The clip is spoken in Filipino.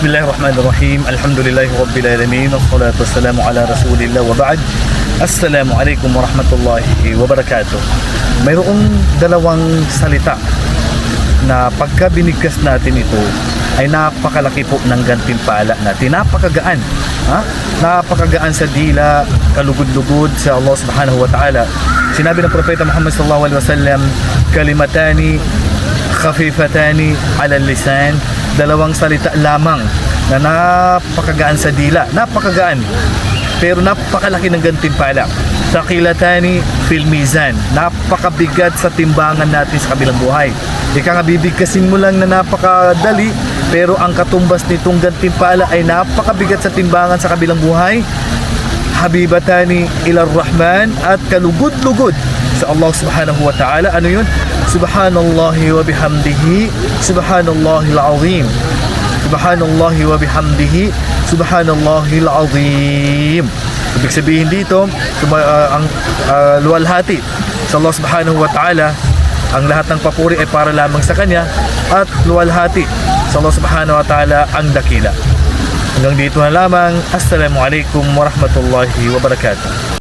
Bismillahirrahmanirrahim. Alhamdulillahi Rabbil Alamin. Wassalatu wassalamu ala Rasulillah wa ba'd. Assalamualaikum warahmatullahi wabarakatuh. Mayroong dalawang salita na pagka binigkas natin ito ay napakalaki po ng gantimpala natin. Napakagaan. Napakagaan sa dila, kalugod-lugod sa Allah subhanahu wa ta'ala. Sinabi ng Propeta Muhammad sallallahu alaihi wasallam, kalimatani khafifatani ala lisan, dalawang salita lamang na napakagaan sa dila, napakagaan pero napakalaki ng gantimpala. Thaqilatani fil mizan, napakabigat sa timbangan natin sa kabilang buhay. Ika nga bibigkasin mo lang na napakadali, pero ang katumbas nitong gantimpala ay napakabigat sa timbangan sa kabilang buhay. Habibatani ila Rahman, at kalugod-lugod sa Allah subhanahu wa ta'ala. Ano yun? Subhanallahi wa bihamdihi, subhanallahil azim. Subhanallahi wa bihamdihi, subhanallahil azim. Ibig sabihin dito, ang luwalhati sa Allah subhanahu wa ta'ala, ang lahat ng papuri ay para lamang sa Kanya, at luwalhati sa Allah subhanahu wa ta'ala ang dakila. Hanggang dito na lamang. Assalamualaikum warahmatullahi wabarakatuh.